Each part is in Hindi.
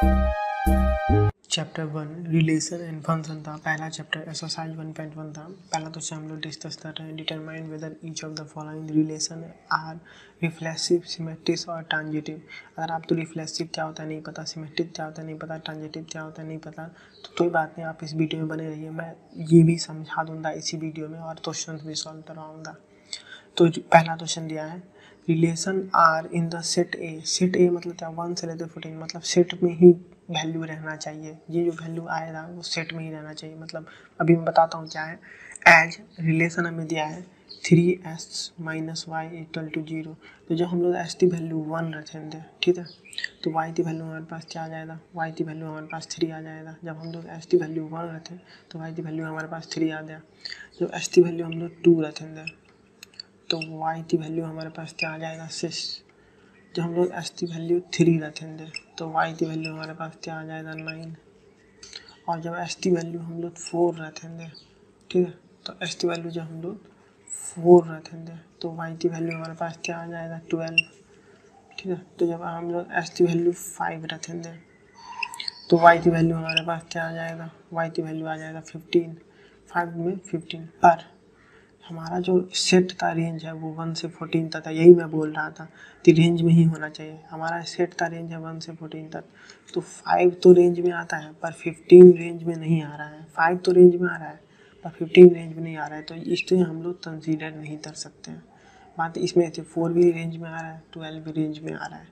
चैप्टर 1 रिलेशन एंड फंक्शन था। पहला चैप्टर एक्सरसाइज 1.1 था। पहला क्वेश्चन हम लोग डिस्कस कर रहे हैं, determine whether each of the following relation are reflexive, symmetric और ट्रांजिटिव। अगर आप तो रिफ्लेक्सिव क्या होता है नहीं पता, सिमेट्रिक क्या होता है नहीं पता, ट्रांजिटिव क्या होता है नहीं पता, तो कोई बात नहीं, आप इस वीडियो में बने रहिए, मैं ये भी समझा दूंगा इसी वीडियो में और क्वेश्चन भी सॉल्व करवाऊँगा। तो पहला क्वेश्चन दिया है, relation R in the set A. Set A मतलब क्या, 1 से लेकर 14, मतलब सेट में ही वैल्यू रहना चाहिए। ये जो वैल्यू आएगा वो सेट में ही रहना चाहिए। मतलब अभी मैं बताता हूँ क्या है। एज रिलेशन हमें दिया है 3s minus Y equal to 0। तो जब हम लोग एस की वैल्यू 1 रखेंगे, ठीक है, तो वाई की वैल्यू हमारे पास क्या आ जाएगा, वाई की वैल्यू हमारे पास 3 आ जाएगा। जब हम लोग एस की वैल्यू 1 रखें तो वाई की वैल्यू हमारे पास 3 आ गया। जब एस की वैल्यू हम लोग 2 रखेंगे तो y की वैल्यू हमारे पास क्या आ जाएगा, 6। जब हम लोग s की वैल्यू 3 रखेंगे तो y की वैल्यू हमारे पास क्या आ जाएगा, 9। और जब s की वैल्यू हम लोग 4 रखेंगे, ठीक है, तो s की वैल्यू जब हम लोग 4 रखेंगे तो y की वैल्यू हमारे पास क्या आ जाएगा, 12। ठीक है, तो जब हम लोग s की वैल्यू 5 रखेंगे तो y की वैल्यू हमारे पास क्या आ जाएगा, y की वैल्यू आ जाएगा 15। 5 में 15 पर हमारा जो सेट का रेंज है वो 1 से 14 तक है। यही मैं बोल रहा था कि रेंज में ही होना चाहिए। हमारा सेट का रेंज है 1 से 14 तक, तो 5 तो रेंज में आता है पर 15 रेंज में नहीं आ रहा है। 5 तो रेंज में आ रहा है पर 15 रेंज में नहीं आ रहा है, तो इसलिए हम लोग कंसीडर नहीं कर सकते हैं। बात इसमें 4 भी रेंज में आ रहा है, 12 भी रेंज में आ रहा है,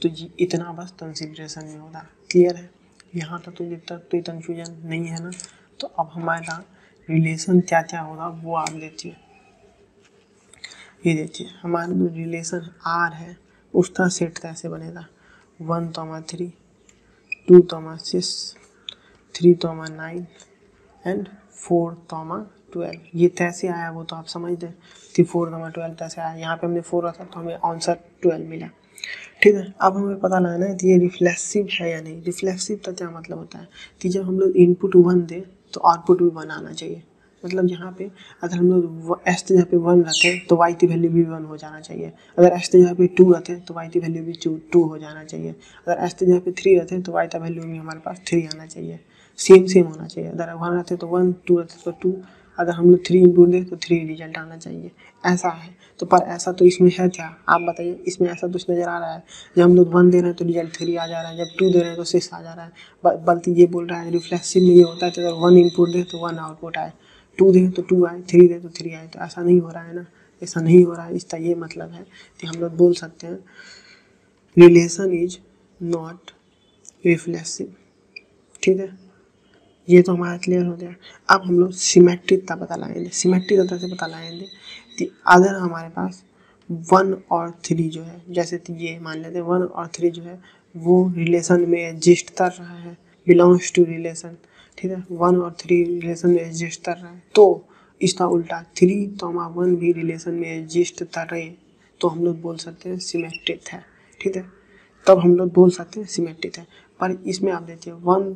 तो इतना बस कंसिडरेशन में होगा। क्लियर है यहाँ तक? तो जब तक कोई कन्फ्यूजन नहीं है ना, तो अब हमारा रिलेशन क्या क्या होगा वो आप देखिए। ये देखिए हमारा जो रिलेशन आर है उसका सेट कैसे बनेगा, 1, 3, 2, 6, 3, 9 एंड 4, 12। ये कैसे आया वो तो आप समझ दें कि 4, 12 कैसे आया। यहाँ पे हमने 4 रखा तो हमें आंसर 12 मिला। ठीक है, अब हमें पता लगाना है कि ये रिफ्लेक्सिव है या नहीं। रिफ्लेक्सिव का क्या मतलब होता है कि जब हम लोग इनपुट 1 दें तो आउटपुट भी 1 आना चाहिए। मतलब यहाँ पे अगर हम लोग एस की जगह पे 1 रखें तो वाई की वैल्यू भी 1 हो जाना चाहिए। अगर एस की जगह पे 2 रखें तो वाई की वैल्यू भी 2 हो जाना चाहिए। अगर एस की जगह पे 3 रखें तो वाई का वैल्यू भी हमारे पास 3 आना चाहिए। सेम होना चाहिए। अगर 1 रखे तो 1, 2 रखे तो 2, अगर हम लोग 3 इनपुट दें तो 3 रिजल्ट आना चाहिए। ऐसा है तो पर ऐसा तो इसमें है क्या, आप बताइए। इसमें ऐसा कुछ नज़र आ रहा है? जब हम लोग 1 दे रहे हैं तो रिजल्ट 3 आ जा रहा है, जब 2 दे रहे हैं तो 6 आ जा रहा है। बल्कि ये बोल रहा है रिफ्लेक्सिव में ये होता है कि अगर 1 इनपुट दे तो 1 आउटपुट आए, 2 दें तो 2 आए, 3 दें तो 3 आए। तो ऐसा नहीं हो रहा है ना, ऐसा नहीं हो रहा है। इसका ये मतलब है कि हम लोग बोल सकते हैं रिलेशन इज नॉट रिफ्लेक्सिव। ठीक है, ये तो हमारा क्लियर हो गया। अब हम लोग सिमेट्रिक का पता लगाएंगे। सिमेट्रिक का कैसे पता लगाएंगे कि अगर हमारे पास 1 और 3 जो है, जैसे कि ये मान लेते हैं 1 और 3 जो है वो रिलेशन में एग्जिस्ट कर रहा है, बिलोंग्स टू रिलेशन। ठीक है, 1 और 3 रिलेशन में एग्जिस्ट कर रहा है, तो इसका उल्टा 3, 1 भी रिलेशन में एग्जिस्ट कर रहे हैं, तो हम लोग बोल सकते हैं सिमेट्रिक है। ठीक है, तब हम लोग बोल सकते हैं सिमेट्रिक है। पर इसमें आप देखिए 1,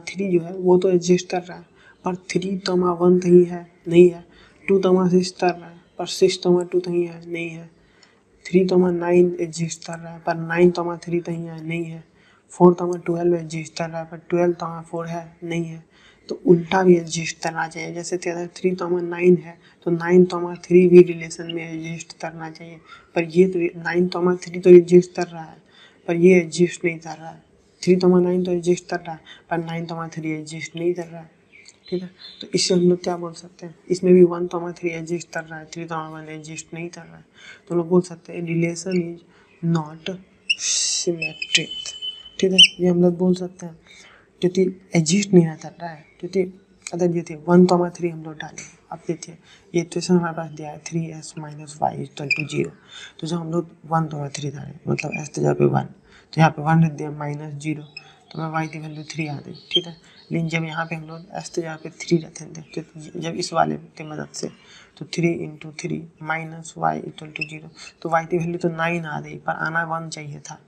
3 जो है वो तो एग्जिस्ट कर रहा है, पर 3, 1 तो ही है नहीं है। 2, 6 कर रहा है पर 6, 2 तो ही है नहीं है। 3, 9 एग्जिस्ट कर रहा है पर 9, 3 तो ही है नहीं है। 4, 12 एग्जिस्ट कर रहा है पर 12, 4 है नहीं है। तो उल्टा भी एग्जिस्ट करना चाहिए। जैसे कि अगर 3, 9 है तो 9, 3 भी रिलेशन में एग्जिस्ट करना चाहिए, पर ये तो 9, 3 तो एग्जिस्ट कर रहा है पर ये एग्जिस्ट नहीं कर रहा है। 3, 9 तो एग्जिस्ट कर रहा है पर 9, 3 एग्जिस्ट नहीं कर रहा है। ठीक है, तो इससे हम लोग क्या बोल सकते हैं, इसमें भी 1, 3 एग्जिस्ट कर रहा है, 3, 1 एग्जिस्ट नहीं कर रहा है, तो हम लोग बोल सकते हैं रिलेशन इज नॉट सिमेट्रिक। ठीक है, ये हम लोग बोल सकते हैं क्योंकि एग्जिस्ट नहीं कर रहा है। क्योंकि अगर ये थे 1, 3 हम लोग डालें, अब देखिए ये इक्वेशन हमारे पास दिया है 3s minus Y equal to 0। तो जब हम लोग 1, 3 डालें मतलब एस की जगह पे 1, तो यहाँ पे 1 रख दिया -0, तो मैं वाई की वैल्यू 3 आ गई। ठीक है, लेकिन जब यहाँ पे हम लोग एस की जगह पे 3 रखेंगे तो जब इस वाले की मदद से तो 3 × 3 माइनस वाई इक्वल टू 0, तो वाई की वैल्यू तो 9 आ गई पर आना 1 चाहिए था,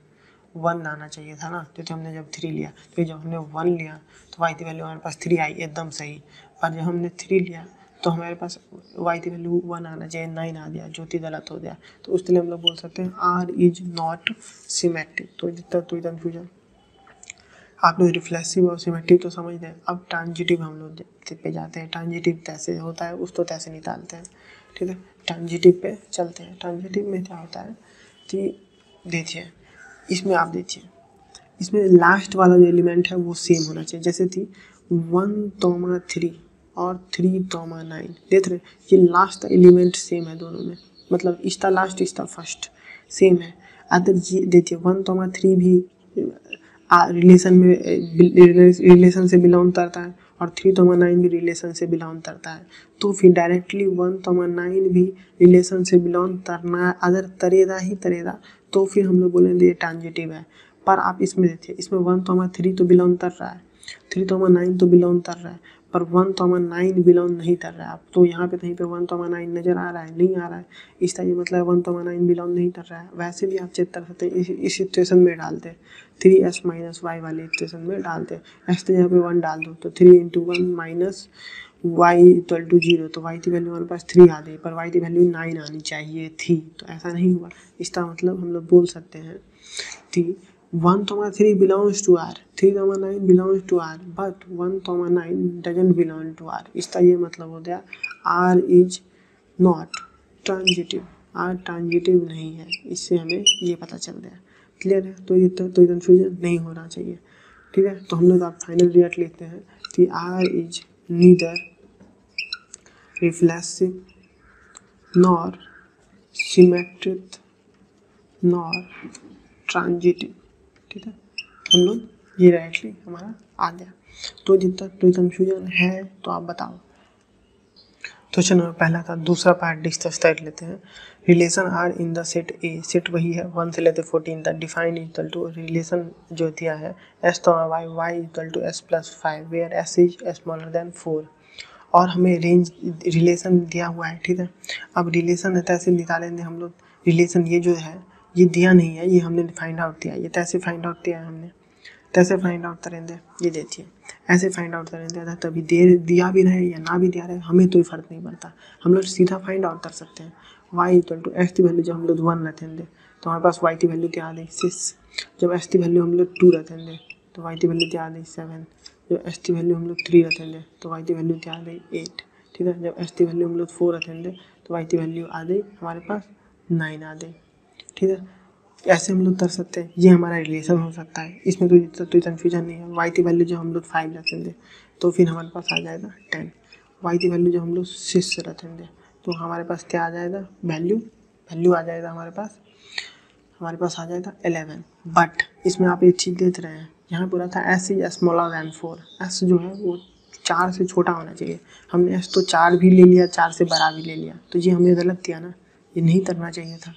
1 आना चाहिए था ना। क्योंकि हमने जब 3 लिया तो जब हमने 1 लिया तो वाई की वैल्यू हमारे पास 3 आई एकदम सही, पर जब हमने 3 लिया तो हमारे पास वाई की वैल्यू 1 आना चाहिए, 9 आ गया जो कि गलत हो गया। तो उसके लिए हम लोग बोल सकते हैं आर इज नॉट सिमेट्रिक। तो जितना तो कन्फ्यूजन। आप लोग रिफ्लेक्सिव और सिमेट्रिक तो समझ रहे हैं। अब ट्रांजिटिव हम लोग पे जाते हैं। ट्रांजिटिव कैसे होता है उस तो कैसे निकालते हैं, ठीक है। ट्रांजिटिव पे चलते हैं। ट्रांजिटिव में क्या होता है कि देखिए इसमें आप देखिए, इसमें लास्ट वाला जो एलिमेंट है वो सेम होना चाहिए। जैसे थी 1,3 और 3,9 देख रहे, ये लास्ट एलिमेंट सेम है दोनों में, मतलब इसका लास्ट इसका फर्स्ट सेम है। अगर ये देखिए 1,3 भी रिलेशन से बिलोंग करता है और 3,9 भी रिलेशन से बिलोंग करता है, तो फिर डायरेक्टली 1,9 भी रिलेशन से बिलोंग करना अगर करेगा ही करेगा तो फिर हम लोग बोलेंगे ये ट्रांजिटिव है। पर आप इसमें देखिए, इसमें 1,3 तो बिलोंग कर रहा है, 3,9 तो बिलोंग कर रहा है, पर 1,9 बिलोंग नहीं कर रहा है। आप तो यहाँ पे कहीं पे 1,9 नज़र आ रहा है, नहीं आ रहा है, इसका ये मतलब 1,9 बिलोंग नहीं कर रहा है। वैसे भी आप चेक कर सकते हैं, इस इक्वेशन में डालते 3s माइनस वाई वाली इक्वेशन में डालते एस तो यहाँ पे 1 डाल दो तो 3 × 1 माइनस y इक्वल टू 0, तो y की वैल्यू हमारे पास 3 आ गई, पर y की वैल्यू 9 आनी चाहिए थी, तो ऐसा नहीं हुआ। इसका मतलब हम लोग बोल सकते हैं कि 1,3 belongs to R, 3,9 belongs to R, but 1,9 doesn't belong to R। इसका ये मतलब हो गया R is not transitive, R transitive नहीं है। इससे हमें ये पता चल गया। क्लियर है? तो ये कन्फ्यूजन नहीं होना चाहिए, ठीक है। तो हम लोग आप फाइनल रिजल्ट लेते हैं कि R is neither reflexive nor symmetric nor transitive, ठीक है। हम लोग ये डायरेक्टली हमारा आ गया। तो जितना कोई कन्फ्यूजन है तो आप बताओ। तो चलो पहला था, दूसरा पार्ट डिस्कस कर लेते हैं। Relation R in the set A, set वही है 1 से लेते 14 तक। डिफाइन इक्वल टू रिलेशन जो दिया है एस तो y, y equal to s plus 5 where s is smaller than 4, और हमें रेंज रिलेशन दिया हुआ है, ठीक है। अब रिलेशन ऐसे निकालेंगे हम लोग। रिलेशन ये जो है ये दिया नहीं है, ये हमने फाइंड आउट किया, ये कैसे फाइंड आउट किया है हमने, कैसे फाइंड आउट करेंगे ये देखिए, ऐसे फाइंड आउट करेंगे। तभी दे दिया भी रहे या ना भी दिया रहे हमें तो फर्क नहीं पड़ता, हम लोग सीधा फाइंड आउट कर सकते हैं। वाई इक्वल टू एस की वैल्यू जब हम लोग 1 रखेंगे तो हमारे पास वाई की वैल्यू क्या आ गई 6, जब एस की वैल्यू हम लोग 2 रखेंगे तो वाई की वैल्यू क्या आ गई 7, जब एस की वैल्यू हम लोग 3 रखेंगे तो वाई की वैल्यू क्या आ गई 8, ठीक है। जब एस की वैल्यू हम लोग 4 रखेंगे तो वाई की वैल्यू आ गई हमारे पास 9 आ गई, ठीक है। ऐसे हम लोग कर सकते हैं, ये हमारा रिलेशन हो सकता है, इसमें तो कन्फ्यूजन नहीं है। वाई की वैल्यू जब हम लोग 5 रखेंगे तो फिर हमारे पास आ जाएगा 10, वाई की वैल्यू जब हम लोग 6 रखेंगे तो हमारे पास क्या आ जाएगा वैल्यू आ जाएगा हमारे पास आ जाएगा 11। बट इसमें आप एक चीज़ देख रहे हैं, यहाँ पूरा था S is smaller than 4, S जो है वो 4 से छोटा होना चाहिए। हमने एस तो 4 भी ले लिया, 4 से बड़ा भी ले लिया, तो ये हमने गलत किया ना, ये नहीं करना चाहिए था।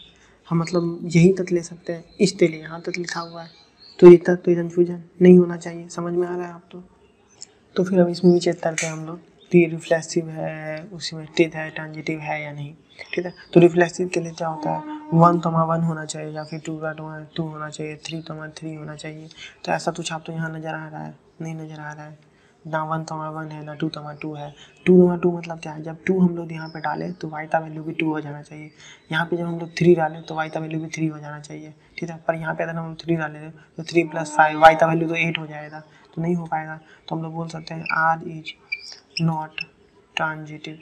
हम मतलब यही तक ले सकते हैं, इसके लिए यहाँ तक लिखा हुआ है, तो ये तक तो कन्फ्यूजन नहीं होना चाहिए। समझ में आ रहा है आप तो फिर अब इसमें भी चेक करते हैं हम लोग कि रिफ्लेक्सिव है, उसमें टिथ है, ट्रांजिटिव है या नहीं, ठीक है। तो रिफ्लेक्सिव के लिए क्या होता है 1,1 होना चाहिए या फिर 2 होना चाहिए, 3,3 होना चाहिए। तो ऐसा तो छाप तो यहाँ नज़र आ रहा है, नहीं नज़र आ रहा है, ना 1,1 है ना 2,2 है। 2,2 मतलब क्या है, जब 2 हम लोग यहाँ पे डालें तो वाई का वैल्यू भी 2 हो जाना चाहिए। यहाँ पे जब हम लोग 3 डालें तो वाई का वैल्यू भी 3 हो जाना चाहिए, ठीक है। पर यहाँ पे अगर हम 3 डालें तो 3 + 5 वाई का वैल्यू तो 8 हो जाएगा, तो नहीं हो पाएगा। तो हम लोग बोल सकते हैं आर इज नॉट ट्रांजिटिव,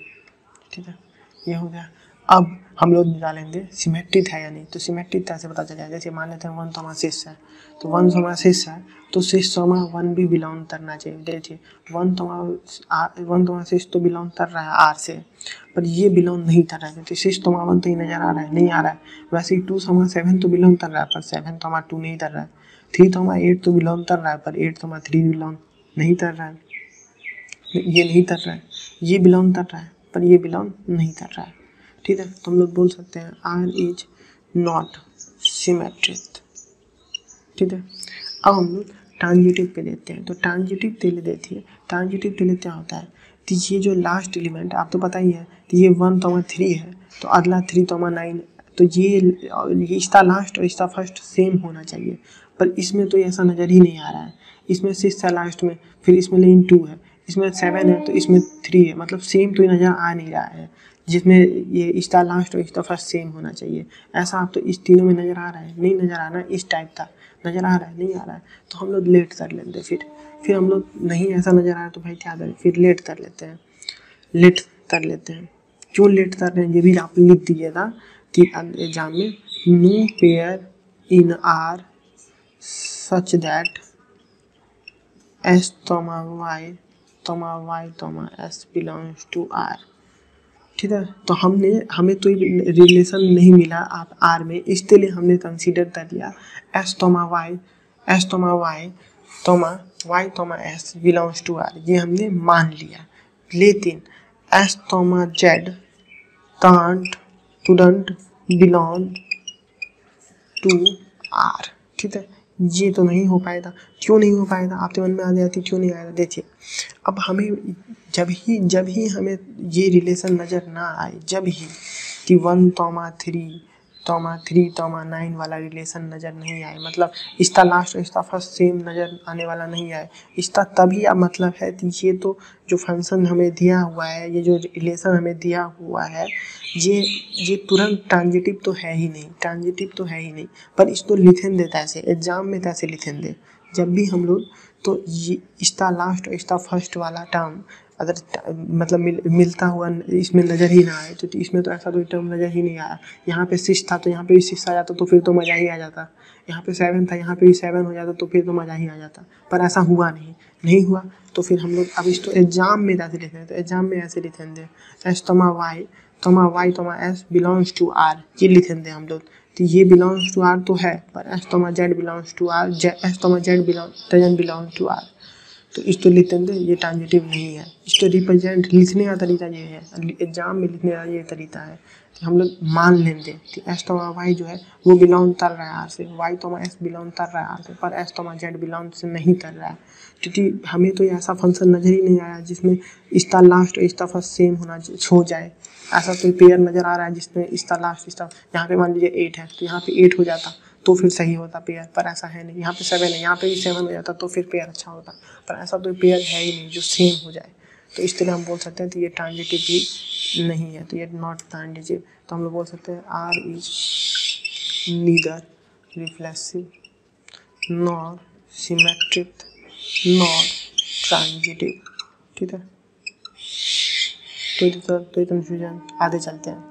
ठीक है, ये हो गया। अब हम लोग निकालेंगे सिमेट्रिक है या नहीं। तो सिमेट्रिक कैसे पता चलेगा, जैसे मान लेते हैं 1,6 है, तो 1,6 है तो 6,1 भी बिलोंग करना चाहिए। देखिए 1,6 तो बिलोंग कर रहा है आर से, पर ये बिलोंग नहीं कर रहा है क्योंकि 6,1 तो ही नज़र आ रहा है, नहीं आ रहा है। वैसे ही 2,7 तो बिलोंग कर रहा है, पर 7,2 नहीं कर रहा है। 3,8 तो बिलोंग कर रहा है, पर 8,3 बिलोंग नहीं कर रहा है। ये नहीं कर रहा है, ये बिलोंग कर रहा है, पर ये बिलोंग नहीं कर रहा है, ठीक है। तो हम लोग बोल सकते हैं आर इज नॉट सिमेट्रिक, ठीक है। अब हम लोग ट्रांजिटिव पे लेते हैं। तो ट्रांजिटिव के लिए देखिए, ट्रांजिटिव के लिए क्या होता है कि ये जो लास्ट एलिमेंट आप तो पता ही है कि ये 1,3 है, तो अगला 3,9, तो ये इसका लास्ट और इसका फर्स्ट सेम होना चाहिए, पर इसमें तो ऐसा नज़र ही नहीं आ रहा है। इसमें 6 है लास्ट में, फिर इसमें लेकिन 2 है, इसमें 7 है तो इसमें 3 है, मतलब सेम तो नज़र आ नहीं रहा है, जिसमें ये इसका लास्ट और इसका फर्स्ट सेम होना चाहिए। ऐसा आप तो इस तीनों में नज़र आ रहा है, नहीं नज़र आ रहा है इस टाइप का, नज़र आ रहा है, नहीं आ रहा है, तो हम लोग लेट कर लेते हैं। फिर हम लोग नहीं ऐसा नज़र आ रहा है तो भाई क्या करें, फिर लेट कर लेते हैं, लेट कर लेते हैं। क्यों लेट कर रहे हैं ये भी आप लिख दीजिएगा कि एग्जाम में no pair in R such that s y s belongs to R. ठीक है, तो हमें तो रिलेशन नहीं मिला आप आर में, इसलिए हमने कंसीडर कर लिया s y s belongs to R, ये हमने मान लिया। लेकिन s z couldn't belong to R. ठीक है, ये तो नहीं हो पाएगा। क्यों नहीं हो पाएगा, आपके मन में आ जाती क्यों नहीं आएगा। देखिए, अब हमें जब ही हमें ये रिलेशन नज़र ना आए, जब ही कि 1,3,9 वाला रिलेशन नज़र नहीं आए, मतलब इसका लास्ट और इसका फर्स्ट सेम नज़र आने वाला नहीं आए, इसका तभी अब मतलब है कि ये तो जो फंक्शन हमें दिया हुआ है, ये जो रिलेशन हमें दिया हुआ है, ये तुरंत ट्रांजिटिव तो है ही नहीं, पर इसको लिखन देता है, ऐसे एग्जाम में कैसे लिखन दे, जब भी हम लोग तो ये इसका लास्ट और इसका फर्स्ट वाला टर्म अगर मतलब मिलता हुआ इसमें नज़र ही ना आए, तो इसमें तो ऐसा कोई टर्म नज़र ही नहीं आया। यहाँ पे 6 था तो यहाँ पे भी 6 आ जाता तो फिर तो मज़ा ही आ जाता, यहाँ पे 7 था यहाँ पे भी 7 हो जाता तो फिर तो मज़ा ही आ जाता, पर ऐसा हुआ नहीं हुआ। तो फिर हम लोग अब इसको एग्जाम में कैसे लिखेंगे, तो एग्जाम में ऐसे लिखेंगे s y s belongs to R, ये लिखेंगे हम लोग। तो ये बिलोंग्स टू आर तो है, पर s z belongs to R, s z doesn't belong to R, तो इसको लिखेंगे ये ट्रांजिटिव नहीं है। इसको रिप्रेजेंट लिखने का तरीका ये है, एग्जाम में लिखने का ये तरीका है कि हम लोग मान लेंगे कि एस वाई जो है वो बिलोंग कर रहा है आर से, वाई एस बिलोंग कर रहा है आर से, पर एस जेड बिलोंग से नहीं कर रहा है, क्योंकि हमें तो ऐसा फंक्शन नज़र ही नहीं आया जिसमें इसका लास्ट और इसका फर्स्ट सेम हो जाए। ऐसा कोई पेयर नज़र आ रहा है जिसमें इसका लास्ट इसका, यहाँ पे मान लीजिए 8 है तो यहाँ पे 8 हो जाता तो फिर सही होता पेयर, पर ऐसा है नहीं। यहाँ पे 7 है, यहाँ पे भी 7 हो जाता तो फिर पेयर अच्छा होता, पर ऐसा कोई पेयर है ही नहीं जो सेम हो जाए। तो इस तरह हम बोल सकते हैं तो ये ट्रांजिटिव भी नहीं है, तो ये नॉट ट्रांजिटिव। तो हम लोग बोल सकते हैं R is neither reflexive nor symmetric nor transitive. ठीक है, तो कन्फ्यूजन आगे चलते हैं।